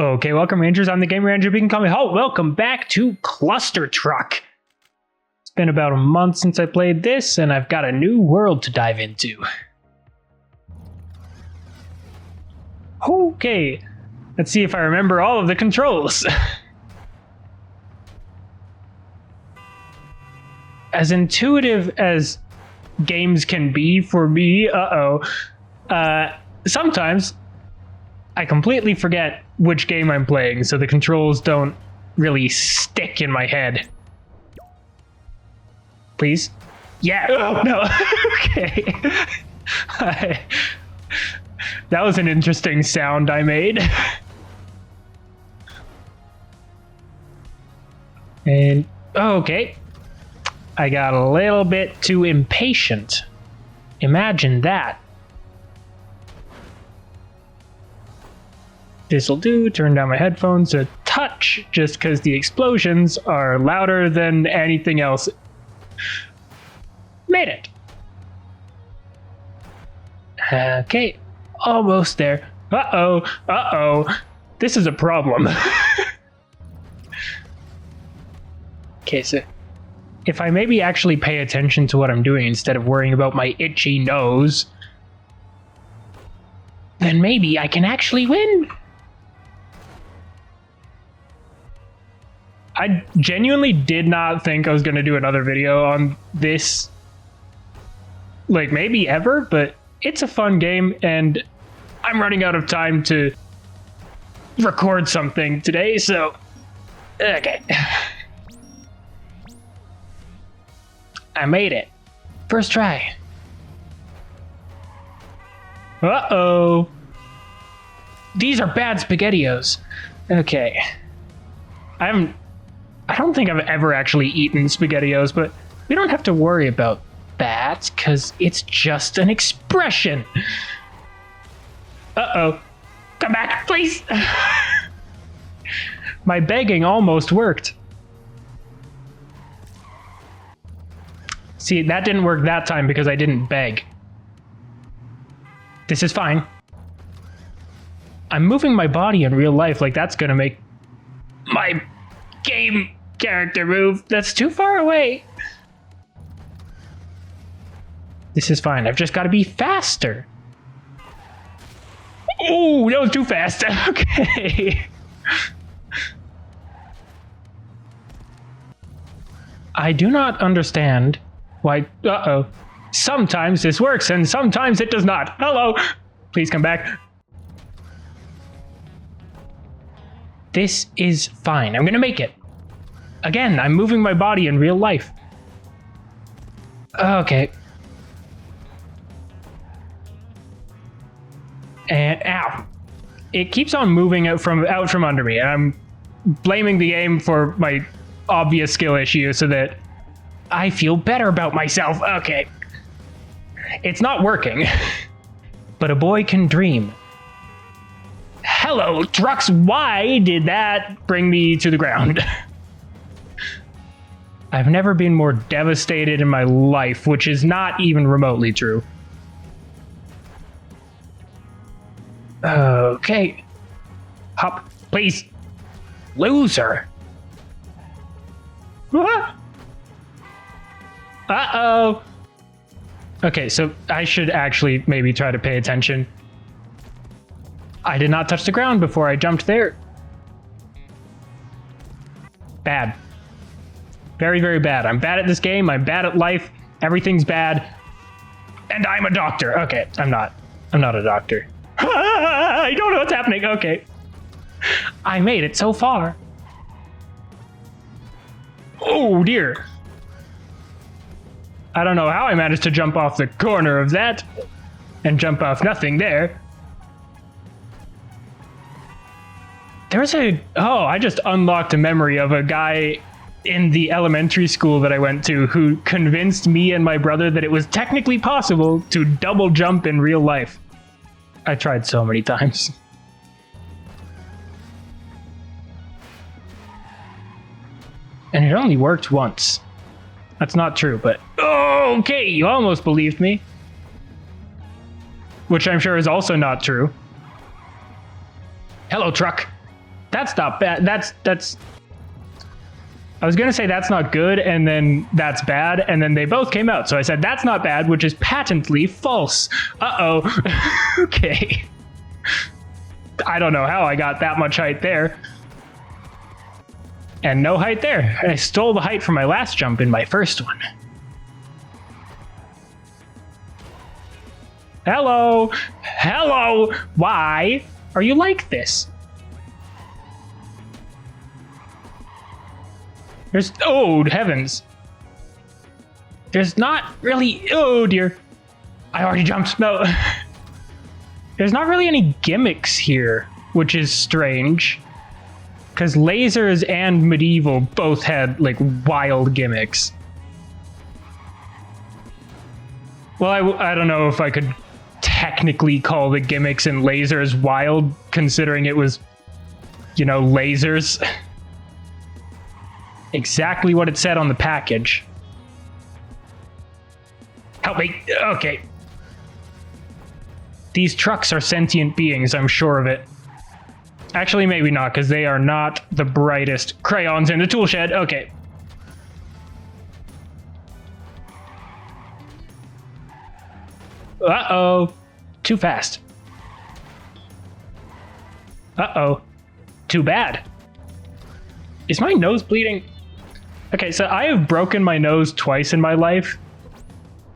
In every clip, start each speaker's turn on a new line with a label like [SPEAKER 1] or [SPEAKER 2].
[SPEAKER 1] Okay, welcome Rangers. I'm the Game Ranger. You can call me Halt. Welcome back to Clustertruck. It's been about a month since I played this, and I've got a new world to dive into. Okay, let's see if I remember all of the controls. As intuitive as games can be for me, sometimes I completely forget which game I'm playing, so the controls don't really stick in my head. Please? Yeah. Oh, no. Okay. That was an interesting sound I made. And, okay. I got a little bit too impatient. Imagine that. This'll do. Turn down my headphones a touch, just because the explosions are louder than anything else. Made it. Okay, almost there. Uh-oh. This is a problem. Okay, so if I maybe actually pay attention to what I'm doing instead of worrying about my itchy nose, then maybe I can actually win. I genuinely did not think I was going to do another video on this, like, maybe ever, but it's a fun game, and I'm running out of time to record something today, so, okay. I made it. First try. Uh-oh. These are bad SpaghettiOs. Okay. I don't think I've ever actually eaten SpaghettiOs, but we don't have to worry about that, because it's just an expression. Uh-oh. Come back, please. My begging almost worked. See, that didn't work that time because I didn't beg. This is fine. I'm moving my body in real life, like that's gonna make my game character move. That's too far away. This is fine. I've just got to be faster. Oh, that was too fast. Okay. I do not understand why. Uh-oh. Sometimes this works and sometimes it does not. Hello. Please come back. This is fine. I'm going to make it. Again, I'm moving my body in real life. Okay. And ow. It keeps on moving out from under me, and I'm blaming the game for my obvious skill issue so that I feel better about myself. Okay. It's not working. But a boy can dream. Hello, trucks. Why did that bring me to the ground? I've never been more devastated in my life, which is not even remotely true. Okay. Hop, please. Loser. Uh-oh. Okay, so I should actually maybe try to pay attention. I did not touch the ground before I jumped there. Bad. Very, very bad. I'm bad at this game. I'm bad at life. Everything's bad. And I'm a doctor. Okay, I'm not. I'm not a doctor. I don't know what's happening. Okay. I made it so far. Oh, dear. I don't know how I managed to jump off the corner of that and jump off nothing there. There's I just unlocked a memory of a guy in the elementary school that I went to who convinced me and my brother that it was technically possible to double jump in real life. I tried so many times. And it only worked once. That's not true, but okay, you almost believed me. Which I'm sure is also not true. Hello, truck. That's not bad. That's. I was gonna say that's not good, and then that's bad, and then they both came out. So I said that's not bad, which is patently false. Uh-oh. Okay. I don't know how I got that much height there. And no height there. I stole the height from my last jump in my first one. Hello. Hello. Why are you like this? There's, oh heavens. There's not really, oh dear. I already jumped, no. There's not really any gimmicks here, which is strange. Because lasers and medieval both had like wild gimmicks. Well, I don't know if I could technically call the gimmicks in lasers wild, considering it was, you know, lasers. Exactly what it said on the package. Help me. Okay. These trucks are sentient beings, I'm sure of it. Actually, maybe not, because they are not the brightest crayons in the tool shed. Okay. Uh-oh. Too fast. Uh-oh. Too bad. Is my nose bleeding? Okay, so I have broken my nose twice in my life,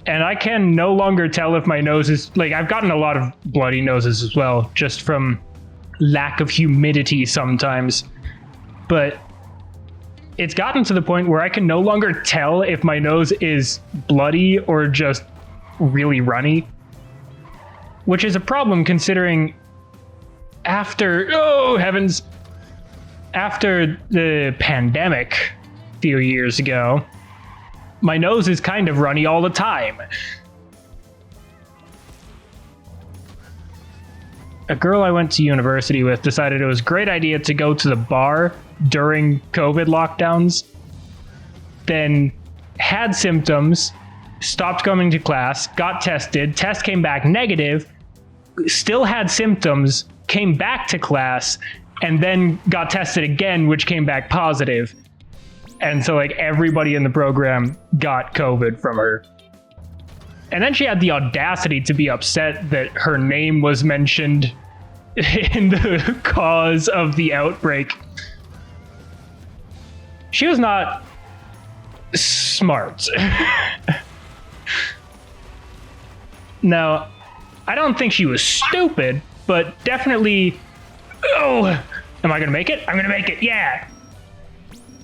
[SPEAKER 1] and I can no longer tell if my nose is, like, I've gotten a lot of bloody noses as well, just from lack of humidity sometimes. But it's gotten to the point where I can no longer tell if my nose is bloody or just really runny, which is a problem considering after, oh heavens, after the pandemic a few years ago, my nose is kind of runny all the time. A girl I went to university with decided it was a great idea to go to the bar during COVID lockdowns, then had symptoms, stopped coming to class, got tested, test came back negative, still had symptoms, came back to class, and then got tested again, which came back positive. And so like everybody in the program got COVID from her. And then she had the audacity to be upset that her name was mentioned in the cause of the outbreak. She was not smart. Now, I don't think she was stupid, but definitely, oh, am I gonna make it? I'm gonna make it, yeah.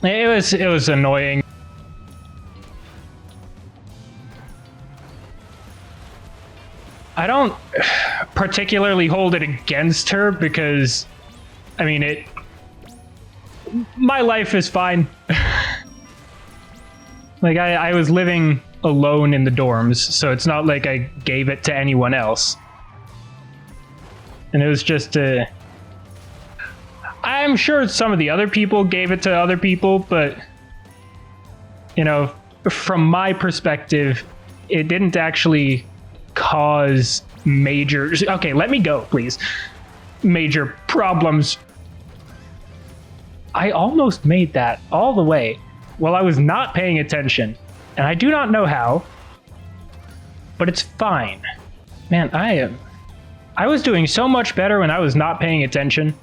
[SPEAKER 1] It was annoying. I don't particularly hold it against her because, I mean, my life is fine. Like, I was living alone in the dorms, so it's not like I gave it to anyone else. And it was just, I'm sure some of the other people gave it to other people, but, you know, from my perspective, it didn't actually cause major, okay, let me go, please. Major problems. I almost made that all the way while I was not paying attention, and I do not know how, but it's fine. Man, I was doing so much better when I was not paying attention.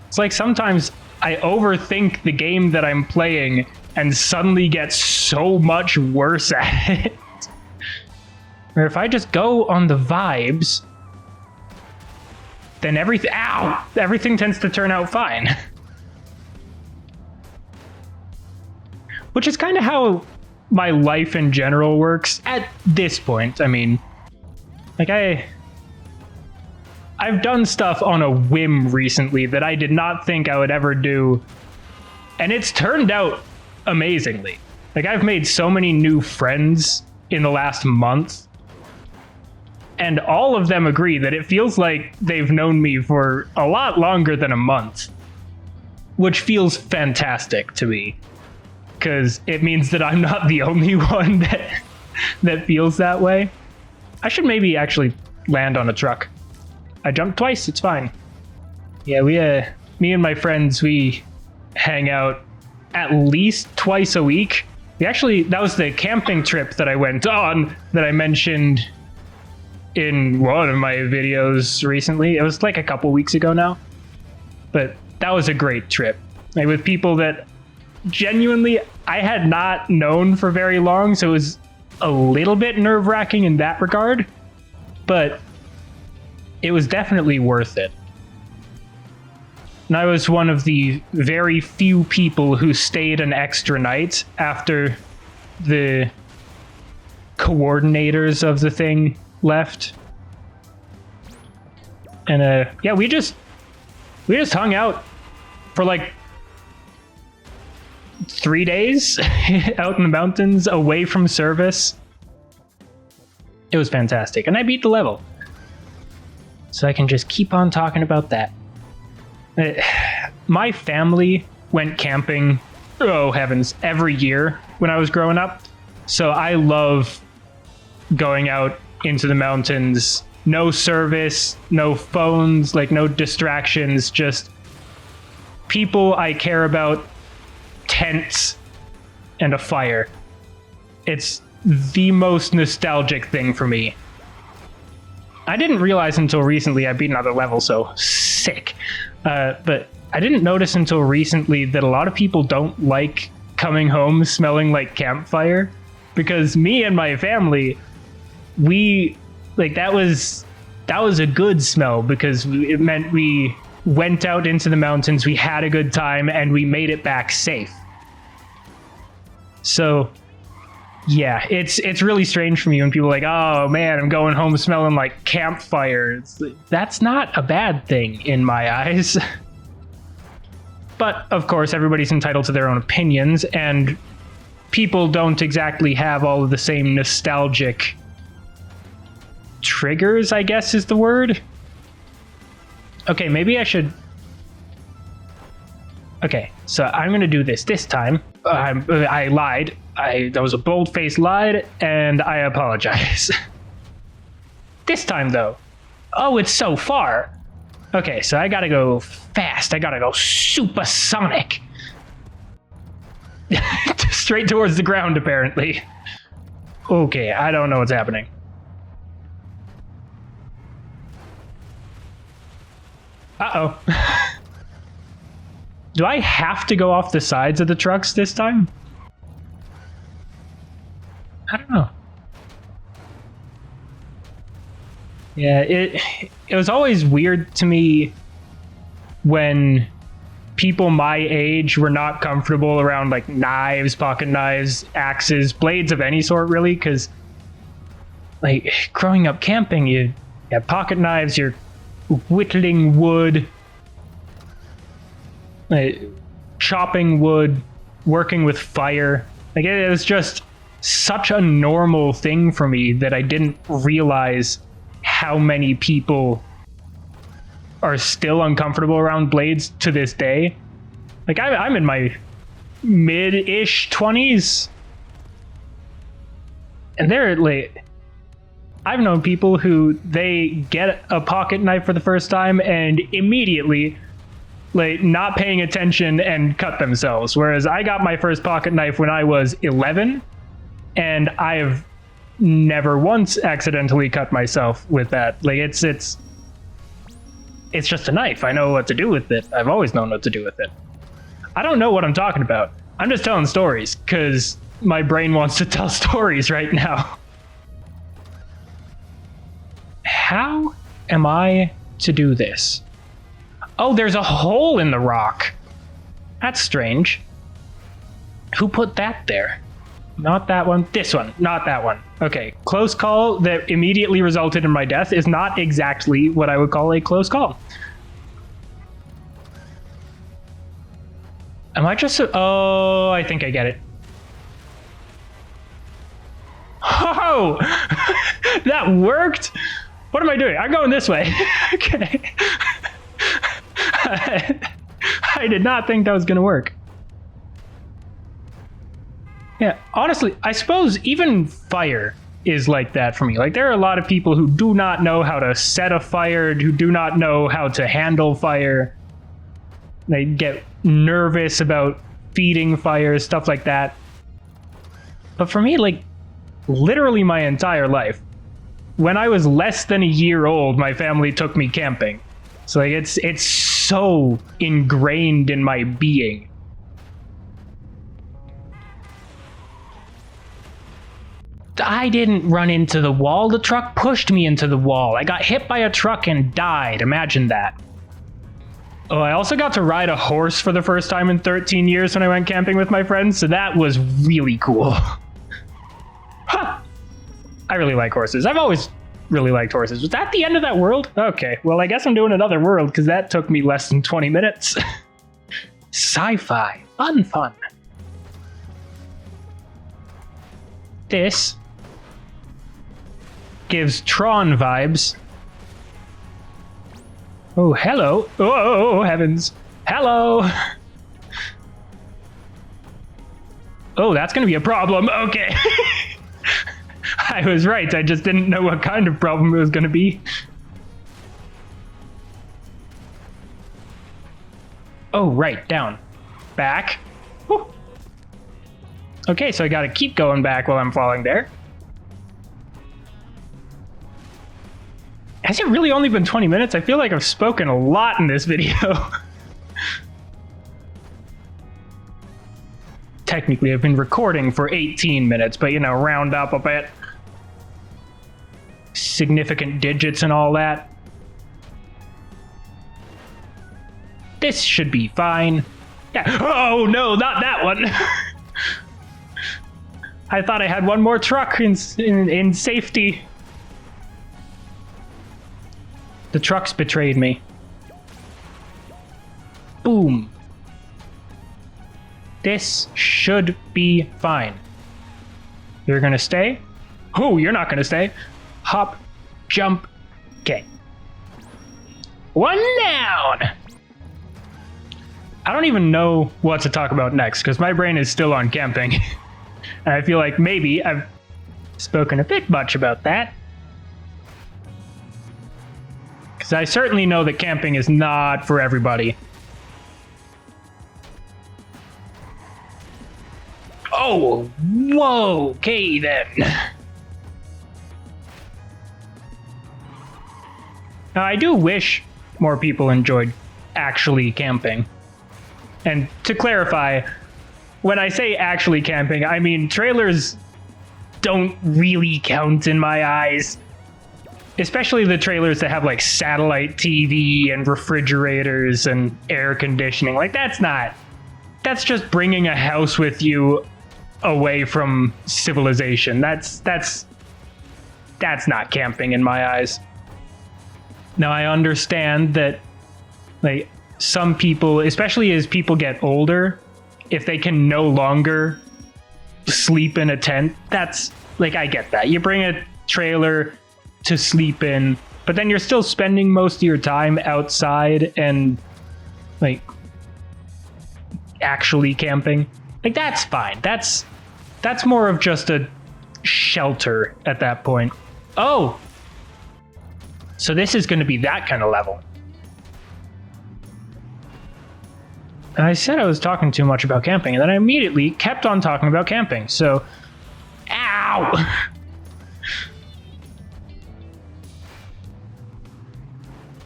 [SPEAKER 1] It's like sometimes I overthink the game that I'm playing and suddenly get so much worse at it. Or if I just go on the vibes, then everything tends to turn out fine. Which is kind of how my life in general works at this point. I mean, like I've done stuff on a whim recently that I did not think I would ever do, and it's turned out amazingly. Like, I've made so many new friends in the last month, and all of them agree that it feels like they've known me for a lot longer than a month, which feels fantastic to me, because it means that I'm not the only one that feels that way. I should maybe actually land on a truck. I jumped twice, it's fine. Yeah, me and my friends, we hang out at least twice a week. That was the camping trip that I went on that I mentioned in one of my videos recently. It was like a couple weeks ago now. But that was a great trip. Like, with people that genuinely I had not known for very long, so it was a little bit nerve-wracking in that regard. But it was definitely worth it. And I was one of the very few people who stayed an extra night after the coordinators of the thing left. And yeah, we just hung out for like 3 days out in the mountains away from service. It was fantastic. And I beat the level. So I can just keep on talking about that. My family went camping, oh heavens, every year when I was growing up. So I love going out into the mountains. No service, no phones, like no distractions, just people I care about, tents, and a fire. It's the most nostalgic thing for me. I didn't realize until recently I beat another level, so sick. But I didn't notice until recently that a lot of people don't like coming home smelling like campfire, because me and my family, that was a good smell, because it meant we went out into the mountains, we had a good time, and we made it back safe. So yeah, it's really strange for me when people are like, oh man, I'm going home smelling like campfire. That's not a bad thing in my eyes. But of course, everybody's entitled to their own opinions, and people don't exactly have all of the same nostalgic triggers, I guess is the word. Okay, maybe I should... Okay, so I'm gonna do this time. I lied. That was a bold-faced lie, and I apologize. This time, though. Oh, it's so far. Okay, so I gotta go fast. I gotta go supersonic. Straight towards the ground, apparently. Okay, I don't know what's happening. Uh-oh. Do I have to go off the sides of the trucks this time? I don't know. Yeah, it was always weird to me when people my age were not comfortable around like knives, pocket knives, axes, blades of any sort, really, because like growing up camping, you have pocket knives, you're whittling wood, chopping wood, working with fire. Like, it was just such a normal thing for me that I didn't realize how many people are still uncomfortable around blades to this day. Like, I'm in my mid-ish 20s, and they're like, I've known people who they get a pocket knife for the first time and immediately like not paying attention and cut themselves. Whereas I got my first pocket knife when I was 11, and I've never once accidentally cut myself with that. Like, it's just a knife. I know what to do with it. I've always known what to do with it. I don't know what I'm talking about. I'm just telling stories because my brain wants to tell stories right now. How am I to do this? Oh, there's a hole in the rock. That's strange. Who put that there? Not that one. This one. Not that one. Okay, close call that immediately resulted in my death is not exactly what I would call a close call. Am I just... Oh, I think I get it. Oh! That worked? What am I doing? I'm going this way. Okay. I did not think that was going to work. Yeah, honestly, I suppose even fire is like that for me. Like, there are a lot of people who do not know how to set a fire, who do not know how to handle fire. They get nervous about feeding fire, stuff like that. But for me, like, literally my entire life, when I was less than a year old, my family took me camping. So like, it's so ingrained in my being. I didn't run into the wall. The truck pushed me into the wall. I got hit by a truck and died. Imagine that. Oh, I also got to ride a horse for the first time in 13 years when I went camping with my friends, so that was really cool. Huh. I really like horses. I've always really liked horses. Was that the end of that world? Okay, well, I guess I'm doing another world because that took me less than 20 minutes. Sci-Fi. Fun. This gives Tron vibes. Oh, hello. Oh, heavens. Hello. Oh, that's going to be a problem. Okay. I was right. I just didn't know what kind of problem it was going to be. Oh, right. Down. Back. Whew. Okay, so I got to keep going back while I'm falling there. Has it really only been 20 minutes? I feel like I've spoken a lot in this video. Technically, I've been recording for 18 minutes, but, you know, round up a bit. Significant digits and all that. This should be fine. Yeah. Oh, no, not that one. I thought I had one more truck in safety. The trucks betrayed me. Boom. This should be fine. You're gonna stay? Oh, you're not gonna stay. Hop, jump, okay. One down! I don't even know what to talk about next, because my brain is still on camping. And I feel like maybe I've spoken a bit much about that. Because I certainly know that camping is not for everybody. Oh, whoa, okay then. Now, I do wish more people enjoyed actually camping. And to clarify, when I say actually camping, I mean trailers don't really count in my eyes. Especially the trailers that have like satellite TV and refrigerators and air conditioning. Like that's just bringing a house with you away from civilization. That's not camping in my eyes. Now I understand that like some people, especially as people get older, if they can no longer sleep in a tent, that's like, I get that. You bring a trailer to sleep in, but then you're still spending most of your time outside and like actually camping. Like that's fine. That's more of just a shelter at that point. Oh, so this is going to be that kind of level. And I said I was talking too much about camping, and then I immediately kept on talking about camping. So, ow!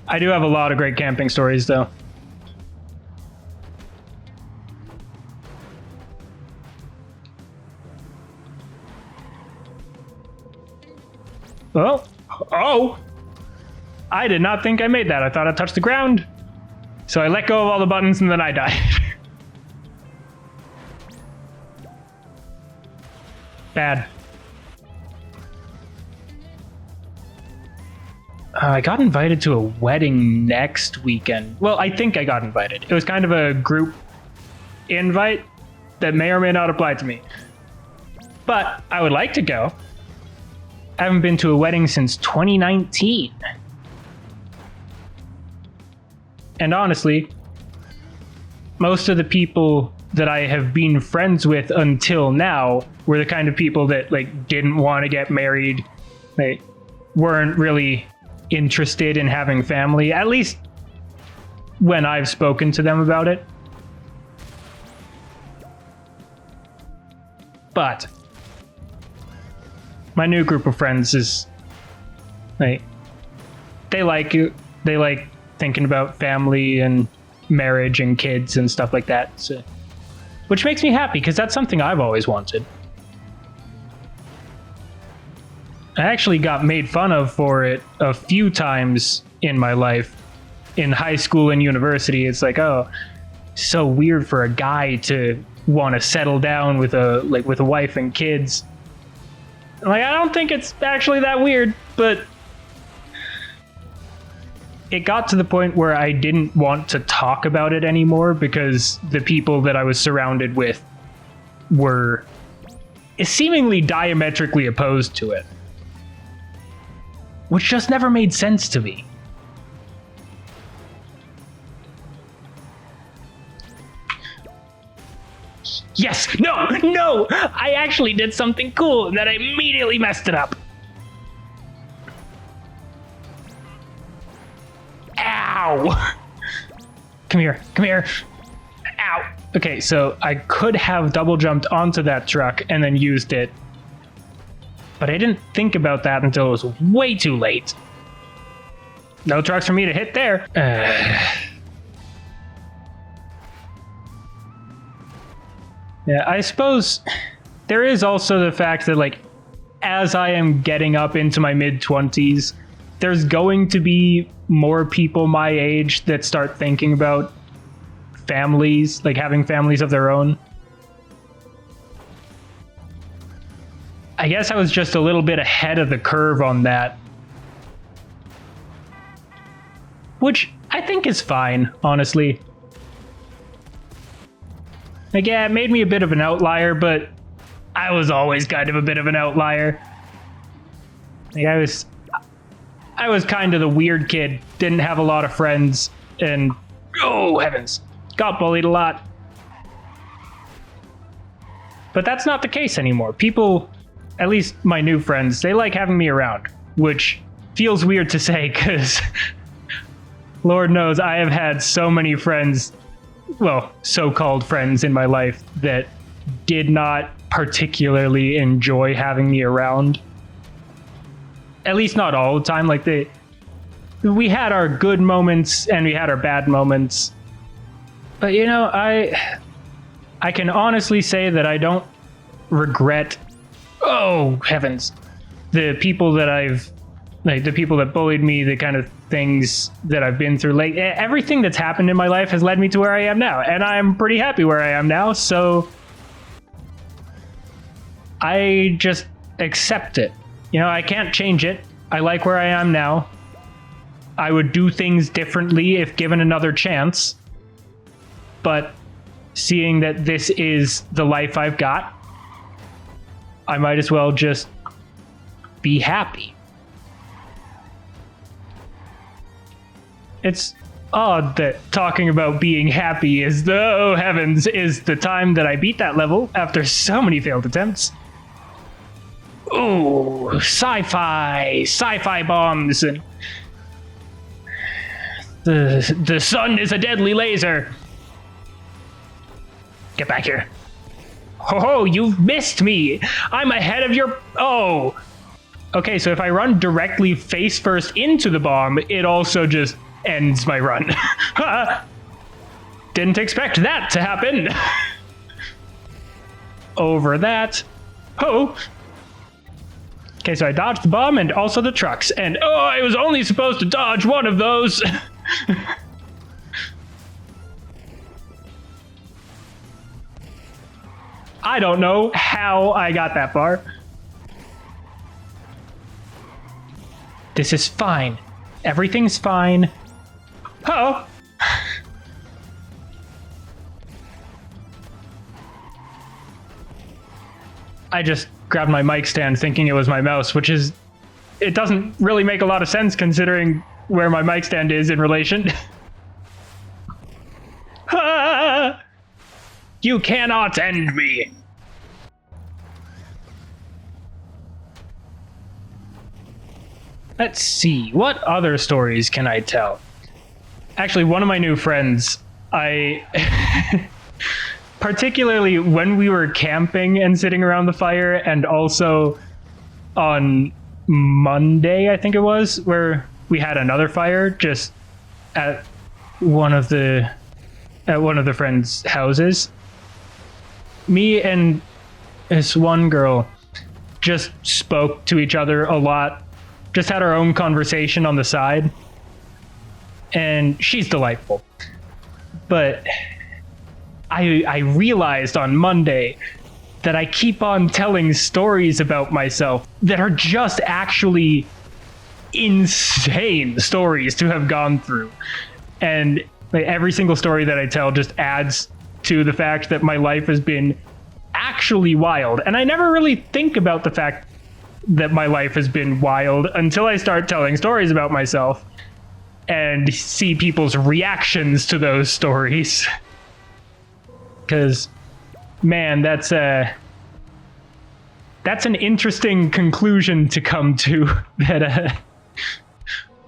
[SPEAKER 1] I do have a lot of great camping stories, though. Oh! I did not think I made that. I thought I touched the ground. So I let go of all the buttons and then I died. Bad. I got invited to a wedding next weekend. Well, I think I got invited. It was kind of a group invite that may or may not apply to me. But I would like to go. I haven't been to a wedding since 2019. And honestly, most of the people that I have been friends with until now were the kind of people that like didn't want to get married. They weren't really interested in having family, at least when I've spoken to them about it. But my new group of friends is like they like thinking about family and marriage and kids and stuff like that. So, which makes me happy because that's something I've always wanted. I actually got made fun of for it a few times in my life. In high school and university, it's like, oh, so weird for a guy to want to settle down with a wife and kids. Like, I don't think it's actually that weird, but it got to the point where I didn't want to talk about it anymore because the people that I was surrounded with were seemingly diametrically opposed to it, which just never made sense to me. Yes! No! No! I actually did something cool, and then I immediately messed it up. Ow! Come here. Come here. Ow. Okay, so I could have double jumped onto that truck and then used it. But I didn't think about that until it was way too late. No trucks for me to hit there. Yeah, I suppose there is also the fact that, like, as I am getting up into my mid-20s, there's going to be more people my age that start thinking about families, like having families of their own. I guess I was just a little bit ahead of the curve on that. Which I think is fine, honestly. Like, yeah, it made me a bit of an outlier, but I was always kind of a bit of an outlier. Like, I was kind of the weird kid, didn't have a lot of friends, and, oh heavens, got bullied a lot. But that's not the case anymore. People, at least my new friends, they like having me around, which feels weird to say, because Lord knows I have had so many friends, well, so-called friends in my life that did not particularly enjoy having me around. At least not all the time. Like, we had our good moments and we had our bad moments. But, you know, I can honestly say that I don't regret, oh heavens, the people that the people that bullied me, the kind of things that I've been through. Like, everything that's happened in my life has led me to where I am now, and I'm pretty happy where I am now, so I just accept it. You know, I can't change it. I like where I am now. I would do things differently if given another chance, but seeing that this is the life I've got, I might as well just be happy. It's odd that talking about being happy is the, oh heavens, is the time that I beat that level after so many failed attempts. Ooh, sci-fi bombs, and the sun is a deadly laser. Get back here. Ho, you've missed me. I'm ahead of your, oh. Okay, so if I run directly face first into the bomb, it also just ends my run. Didn't expect that to happen. Over that. Oh. Okay, so I dodged the bomb and also the trucks. And oh, I was only supposed to dodge one of those. I don't know how I got that far. This is fine. Everything's fine. Uh-oh. I just grabbed my mic stand thinking it was my mouse, which is, it doesn't really make a lot of sense considering where my mic stand is in relation. You cannot end me! Let's see, what other stories can I tell? Actually, one of my new friends, particularly when we were camping and sitting around the fire, and also on Monday, I think it was, where we had another fire just at one of the friends' houses. Me and this one girl just spoke to each other a lot, just had our own conversation on the side, and she's delightful. But I realized on Monday that I keep on telling stories about myself that are just actually insane stories to have gone through. And like, every single story that I tell just adds to the fact that my life has been actually wild. And I never really think about the fact that my life has been wild until I start telling stories about myself and see people's reactions to those stories. Because, man, that's an interesting conclusion to come to, that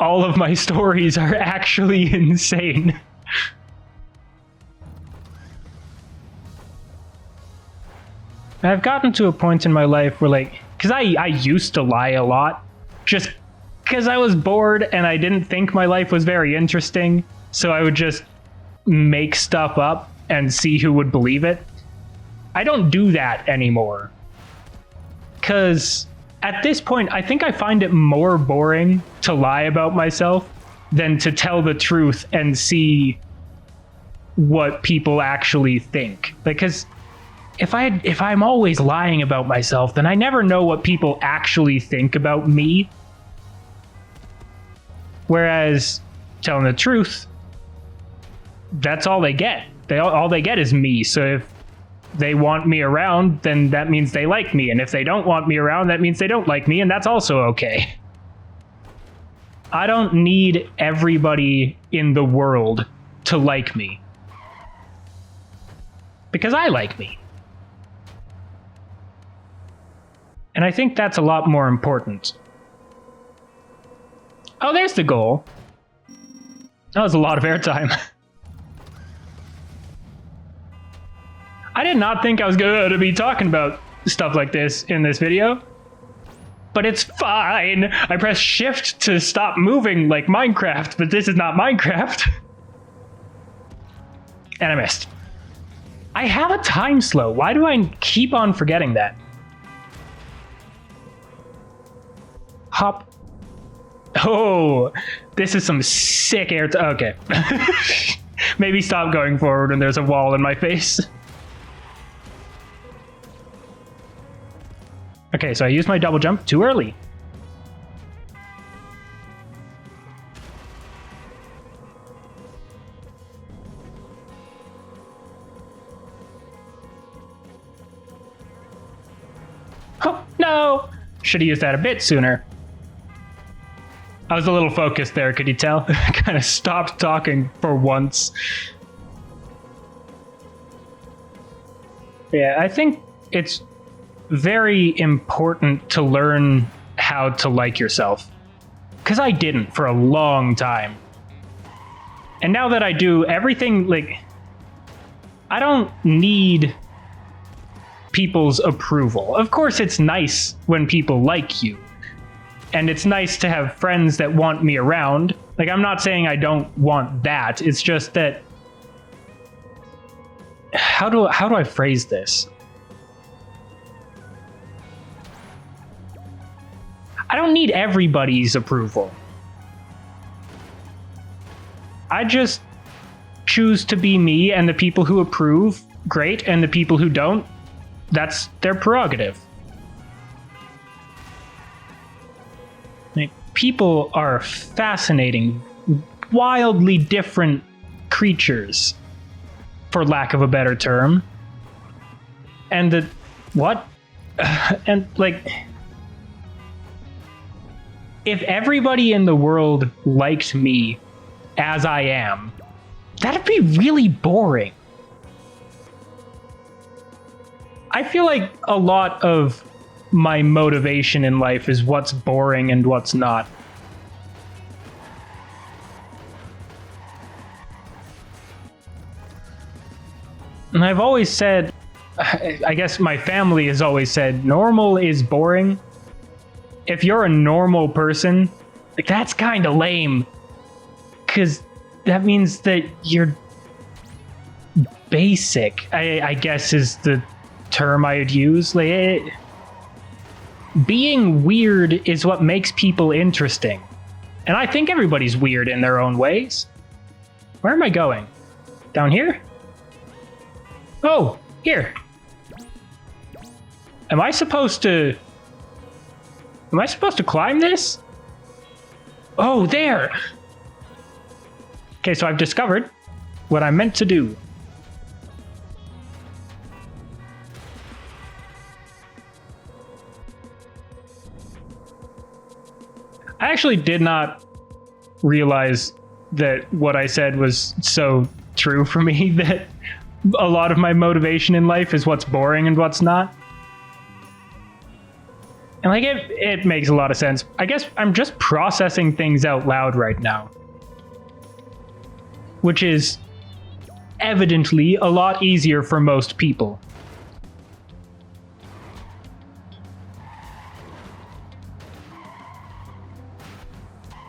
[SPEAKER 1] all of my stories are actually insane. I've gotten to a point in my life where, like, because I used to lie a lot, just because I was bored and I didn't think my life was very interesting, so I would just make stuff up and see who would believe it. I don't do that anymore. Because at this point, I think I find it more boring to lie about myself than to tell the truth and see what people actually think. Because if I'm always lying about myself, then I never know what people actually think about me. Whereas telling the truth, that's all they get. All they get is me. So if they want me around, then that means they like me. And if they don't want me around, that means they don't like me, and that's also okay. I don't need everybody in the world to like me. Because I like me. And I think that's a lot more important. Oh, there's the goal. That was a lot of airtime. I did not think I was going to be talking about stuff like this in this video. But it's fine. I pressed shift to stop moving like Minecraft, but this is not Minecraft. And I missed. I have a time slow. Why do I keep on forgetting that? Hop. Oh, this is some sick air. Okay. Maybe stop going forward when there's a wall in my face. Okay, so I used my double jump too early. Oh, no! Should have used that a bit sooner. I was a little focused there, could you tell? I kind of stopped talking for once. Yeah, I think it's very important to learn how to like yourself. Because I didn't for a long time. And now that I do, everything, like, I don't need people's approval. Of course, it's nice when people like you. And it's nice to have friends that want me around. Like, I'm not saying I don't want that. It's just that... How do I phrase this? I don't need everybody's approval. I just choose to be me, and the people who approve, great, and the people who don't, that's their prerogative. Like, people are fascinating, wildly different creatures, for lack of a better term. And the... what? And, like... If everybody in the world liked me as I am, that'd be really boring. I feel like a lot of my motivation in life is what's boring and what's not. And I've always said, I guess my family has always said, normal is boring. If you're a normal person, like, that's kind of lame. Because that means that you're basic, I guess is the term I'd use. Like, being weird is what makes people interesting. And I think everybody's weird in their own ways. Where am I going? Down here? Oh, here. Am I supposed to climb this? Oh, there. Okay, so I've discovered what I'm meant to do. I actually did not realize that what I said was so true for me, that a lot of my motivation in life is what's boring and what's not. And like, it makes a lot of sense. I guess I'm just processing things out loud right now, which is evidently a lot easier for most people.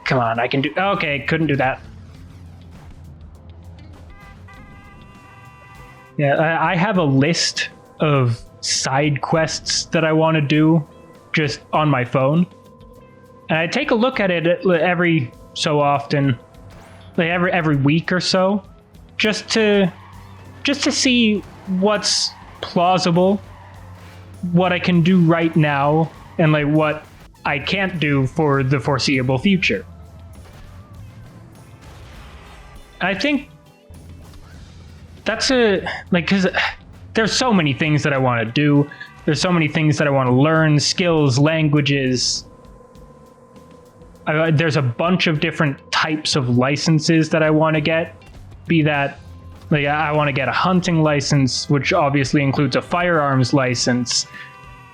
[SPEAKER 1] Come on, I can do... Okay, couldn't do that. Yeah, I have a list of side quests that I want to do just on my phone. And I take a look at it every so often, like every week or so, just to see what's plausible, what I can do right now, and like what I can't do for the foreseeable future. I think that's because there's so many things that I want to do. There's so many things that I want to learn, skills, languages. There's a bunch of different types of licenses that I want to get. Be that, like, I want to get a hunting license, which obviously includes a firearms license.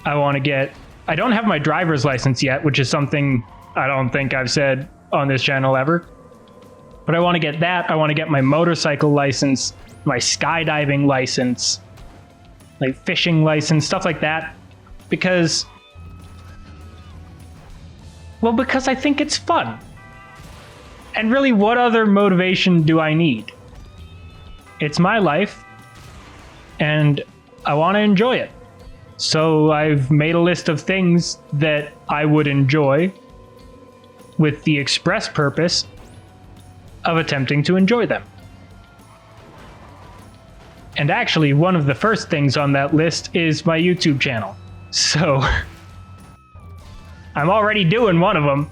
[SPEAKER 1] I don't have my driver's license yet, which is something I don't think I've said on this channel ever. But I want to get that. I want to get my motorcycle license, my skydiving license, like fishing license, stuff like that. Because I think it's fun. And really, what other motivation do I need? It's my life, and I want to enjoy it. So I've made a list of things that I would enjoy with the express purpose of attempting to enjoy them. And actually, one of the first things on that list is my YouTube channel. So I'm already doing one of them.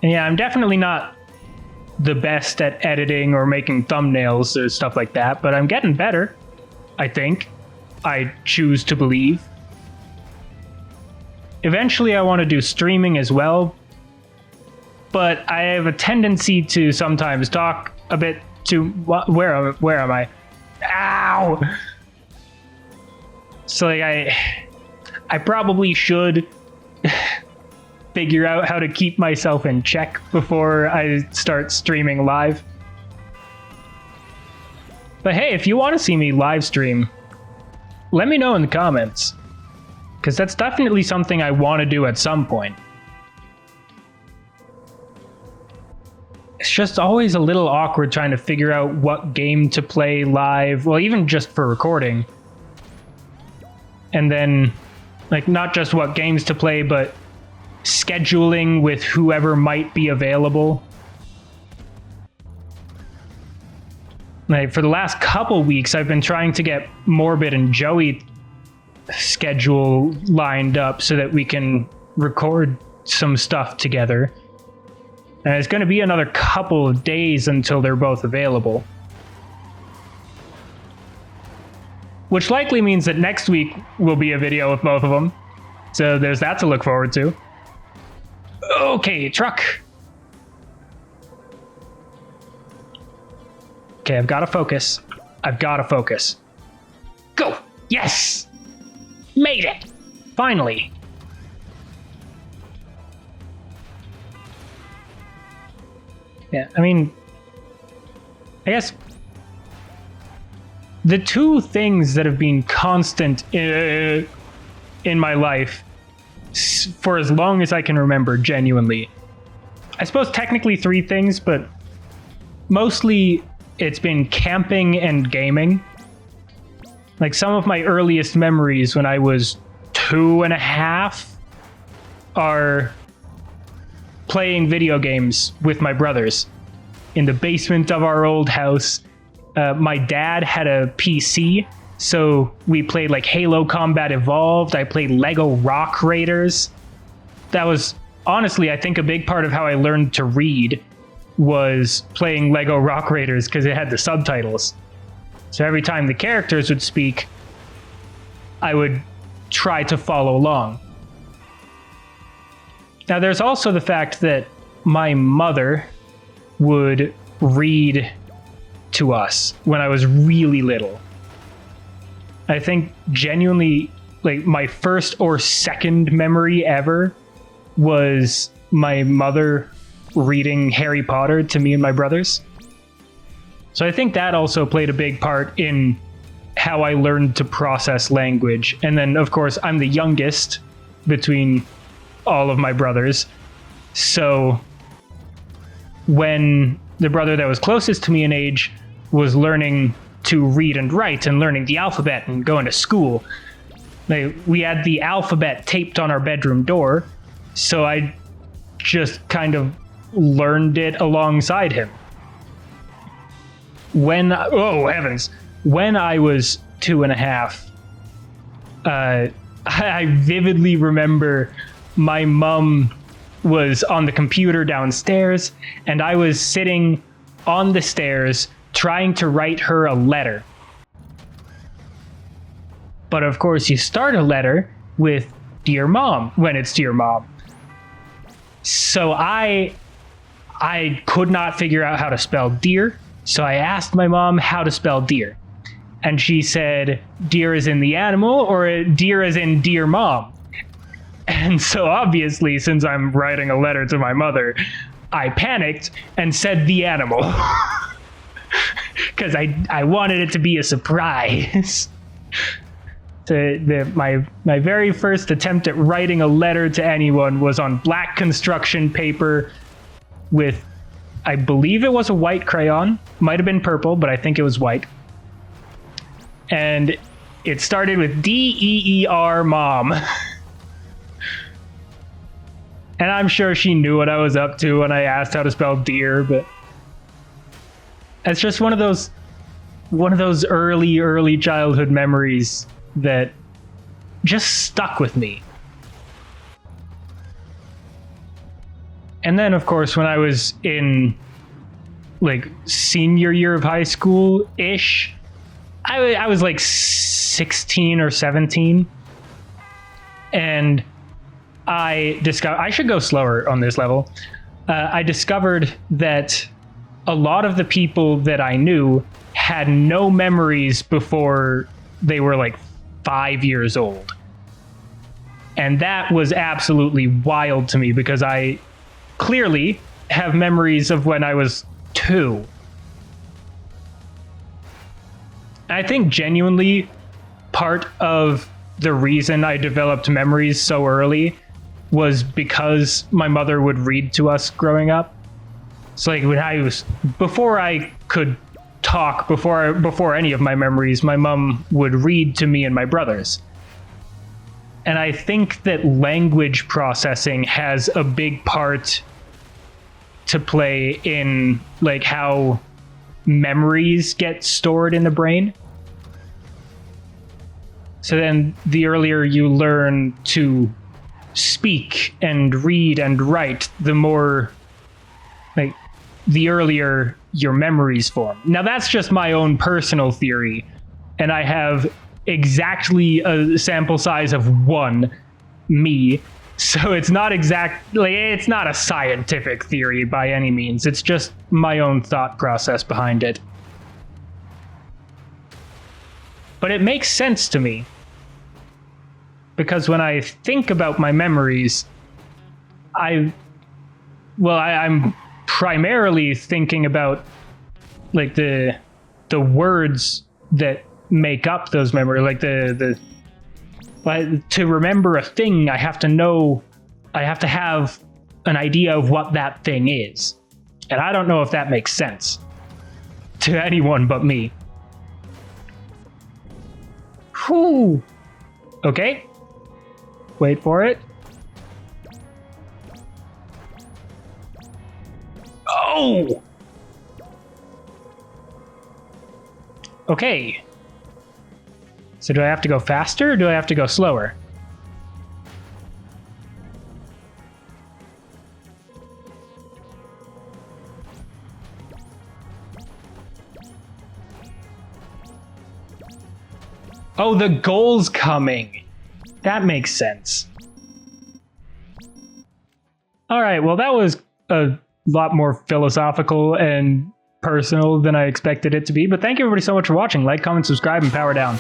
[SPEAKER 1] And yeah, I'm definitely not the best at editing or making thumbnails or stuff like that, but I'm getting better, I think. I choose to believe. Eventually, I want to do streaming as well, but I have a tendency to sometimes talk a bit too... Where am I? Ow! So like, I probably should figure out how to keep myself in check before I start streaming live. But hey, if you want to see me live stream, let me know in the comments, because that's definitely something I want to do at some point. It's just always a little awkward trying to figure out what game to play live, well, even just for recording. And then, like, not just what games to play, but scheduling with whoever might be available. Like, for the last couple weeks, I've been trying to get Morbid and Joey schedule lined up so that we can record some stuff together. And it's going to be another couple of days until they're both available. Which likely means that next week will be a video with both of them. So there's that to look forward to. Okay, truck. Okay, I've got to focus. I've got to focus. Go! Yes! Made it! Finally. Yeah, I mean, I guess the two things that have been constant in my life for as long as I can remember, genuinely, I suppose technically three things, but mostly it's been camping and gaming. Like, some of my earliest memories when I was 2.5 are playing video games with my brothers in the basement of our old house. My dad had a PC, so we played like Halo Combat Evolved. I played Lego Rock Raiders. That was honestly, I think, a big part of how I learned to read was playing Lego Rock Raiders, because it had the subtitles. So every time the characters would speak, I would try to follow along. Now, there's also the fact that my mother would read to us when I was really little. I think genuinely, like, my first or second memory ever was my mother reading Harry Potter to me and my brothers. So I think that also played a big part in how I learned to process language. And then, of course, I'm the youngest between all of my brothers. So when the brother that was closest to me in age was learning to read and write and learning the alphabet and going to school, we had the alphabet taped on our bedroom door. So I just kind of learned it alongside him. When I was 2.5, I vividly remember my mom was on the computer downstairs, and I was sitting on the stairs trying to write her a letter. But of course, you start a letter with "Dear Mom" when it's "Dear Mom." So I could not figure out how to spell dear, so I asked my mom how to spell dear. And she said, deer as in the animal, or deer as in dear mom. And so obviously, since I'm writing a letter to my mother, I panicked and said the animal. Because I wanted it to be a surprise. My very first attempt at writing a letter to anyone was on black construction paper with, I believe it was a white crayon. Might have been purple, but I think it was white. And it started with DEER mom. And I'm sure she knew what I was up to when I asked how to spell deer, but it's just one of those early childhood memories that just stuck with me. And then, of course, when I was in like senior year of high school-ish, I was like 16 or 17, and I discovered, I should go slower on this level. I discovered that a lot of the people that I knew had no memories before they were like 5 years old. And that was absolutely wild to me, because I clearly have memories of when I was 2. I think genuinely part of the reason I developed memories so early was because my mother would read to us growing up. So like when I was, before I could talk, before any of my memories, my mom would read to me and my brothers. And I think that language processing has a big part to play in like how memories get stored in the brain. So then the earlier you learn to speak and read and write, the more, like, the earlier your memories form. Now that's just my own personal theory, and I have exactly a sample size of 1, me. So it's not it's not a scientific theory by any means. It's just my own thought process behind it. But it makes sense to me. Because when I think about my memories, I'm primarily thinking about like the words that make up those memories. Like to remember a thing, I have to have an idea of what that thing is. And I don't know if that makes sense to anyone but me. Whew. Okay. Wait for it. Oh! Okay. So do I have to go faster or do I have to go slower? Oh, the goal's coming. That makes sense. All right, well, that was a lot more philosophical and personal than I expected it to be, but thank you everybody so much for watching. Like, comment, subscribe, and power down.